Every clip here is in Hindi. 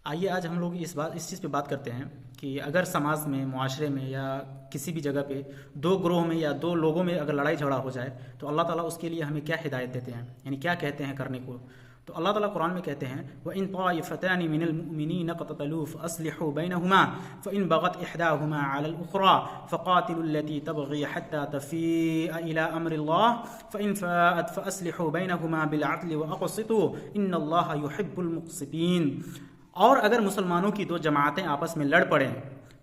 आइए आज हम लोग इस चीज़ पे बात करते हैं कि अगर समाज में, मुआशरे में या किसी भी जगह पे दो ग्रोह में या दो लोगों में अगर लड़ाई झगड़ा हो जाए तो अल्लाह ताला उसके लिए हमें क्या हिदायत देते हैं, यानी क्या कहते हैं करने को। तो अल्लाह ताला कुरान में कहते हैं व इन ताइफतानि मिनल मुमिनीन क़ततलू फअस्लिहू बैनहुमा फ़इन बग़त इहदाहुमा अलल उख़रा फ़क़ातिलु लती तबग़ी हत्ता तफ़ीअ इला अम्रिल्लाह फ़इन फ़ाअत फ़अस्लिहू बैनहुमा बिल अदलि व अक़सितू इन्नल्लाहा युहिब्बुल मुक़सितीन। और अगर मुसलमानों की दो जमातें आपस में लड़ पड़ें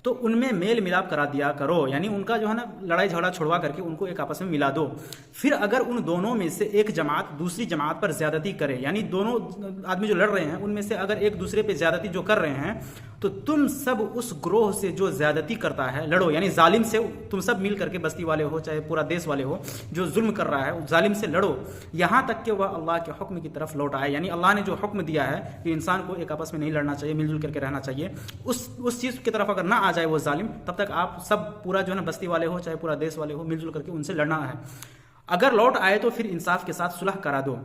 तो उनमें मेल मिलाप करा दिया करो, यानी उनका जो है ना लड़ाई झगड़ा छुड़वा करके उनको एक आपस में मिला दो। फिर अगर उन दोनों में से एक जमात दूसरी जमात पर ज्यादती करे, यानी दोनों आदमी जो लड़ रहे हैं उनमें से अगर एक दूसरे पे ज्यादती जो कर रहे हैं तो तुम सब उस ग्रोह से जो ज्यादती करता है लड़ो, यानी जालिम से तुम सब मिल करके, बस्ती वाले हो चाहे पूरा देश वाले हो, जो जुल्म कर रहा है जालिम से लड़ो यहाँ तक कि वह अल्लाह के हुक्म की तरफ लौट आए। यानी अल्लाह ने जो हुक्म दिया है कि इंसान को एक आपस में नहीं लड़ना चाहिए, मिलजुल करके रहना चाहिए, उस चीज़ की तरफ अगर ना आ जाए वो जालिम, तब तक आप सब पूरा जो है ना बस्ती वाले हो चाहे पूरा देश वाले हो, मिलजुल करके उनसे लड़ना है। अगर लौट आए तो फिर इंसाफ के साथ सुलह करा दो।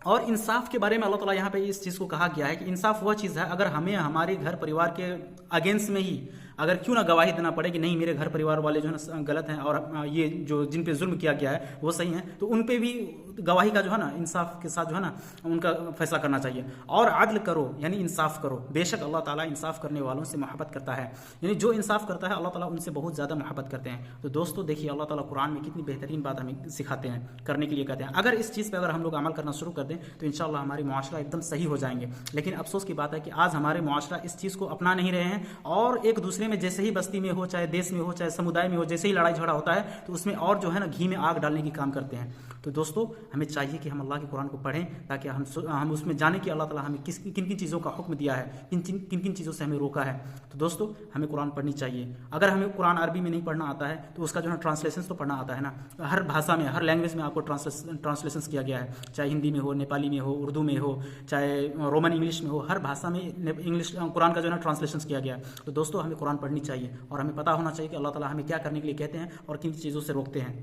और इंसाफ के बारे में अल्लाह ताला यहाँ पे इस चीज़ को कहा गया है कि इंसाफ वह चीज़ है अगर हमें हमारे घर परिवार के अगेंस्ट में ही अगर क्यों ना गवाही देना पड़े कि नहीं मेरे घर परिवार वाले जो है ना गलत हैं और ये जो जिन पे जुल्म किया गया है वो सही है, तो उन पे भी गवाही का जो है ना इंसाफ के साथ जो है ना उनका फैसला करना चाहिए। और आदल करो यानी इंसाफ करो, बेशक अल्लाह ताला इंसाफ करने वालों से मोहब्बत करता है, यानी जो इंसाफ करता है अल्लाह ताला उनसे बहुत ज़्यादा मोहब्बत करते हैं। तो दोस्तों देखिए अल्लाह ताला कुरान में कितनी बेहतरीन बात हमें सिखाते हैं, करने के लिए कहते हैं। अगर इस चीज़ पर अगर हम लोग अमल करना शुरू कर दें तो इंशाअल्लाह हमारी मुआशरा एकदम सही हो जाएंगे। लेकिन अफसोस की बात है कि आज हमारे मुआशरा इस चीज़ को अपना नहीं रहे हैं और एक दूसरे में जैसे ही बस्ती में हो चाहे देश में हो चाहे समुदाय में हो, जैसे ही लड़ाई झगड़ा होता है तो उसमें और जो है ना घी में आग डालने की काम करते हैं। तो दोस्तों हमें चाहिए कि हम अल्लाह के कुरान को पढ़ें ताकि हम उसमें जानें कि अल्लाह ताला हमें किन किन चीज़ों का हुक्म दिया है, किन किन चीज़ों से हमें रोका है। तो दोस्तों हमें कुरान पढ़नी चाहिए। अगर हमें कुरान अरबी में नहीं पढ़ना आता है तो उसका जो है ट्रांसलेशन तो पढ़ना आता है ना, हर भाषा में हर लैंग्वेज में आपको ट्रांसलेशन किया गया है, चाहे हिंदी में हो, नेपाली में हो, उर्दू में हो, चाहे रोमन इंग्लिश में हो, हर भाषा में इंग्लिश कुरान का जो है ट्रांसलेशन किया गया है। तो दोस्तों हमें कुरान पढ़नी चाहिए और हमें पता होना चाहिए कि अल्लाह ताला हमें क्या करने के लिए कहते हैं और किन चीज़ों से रोकते हैं।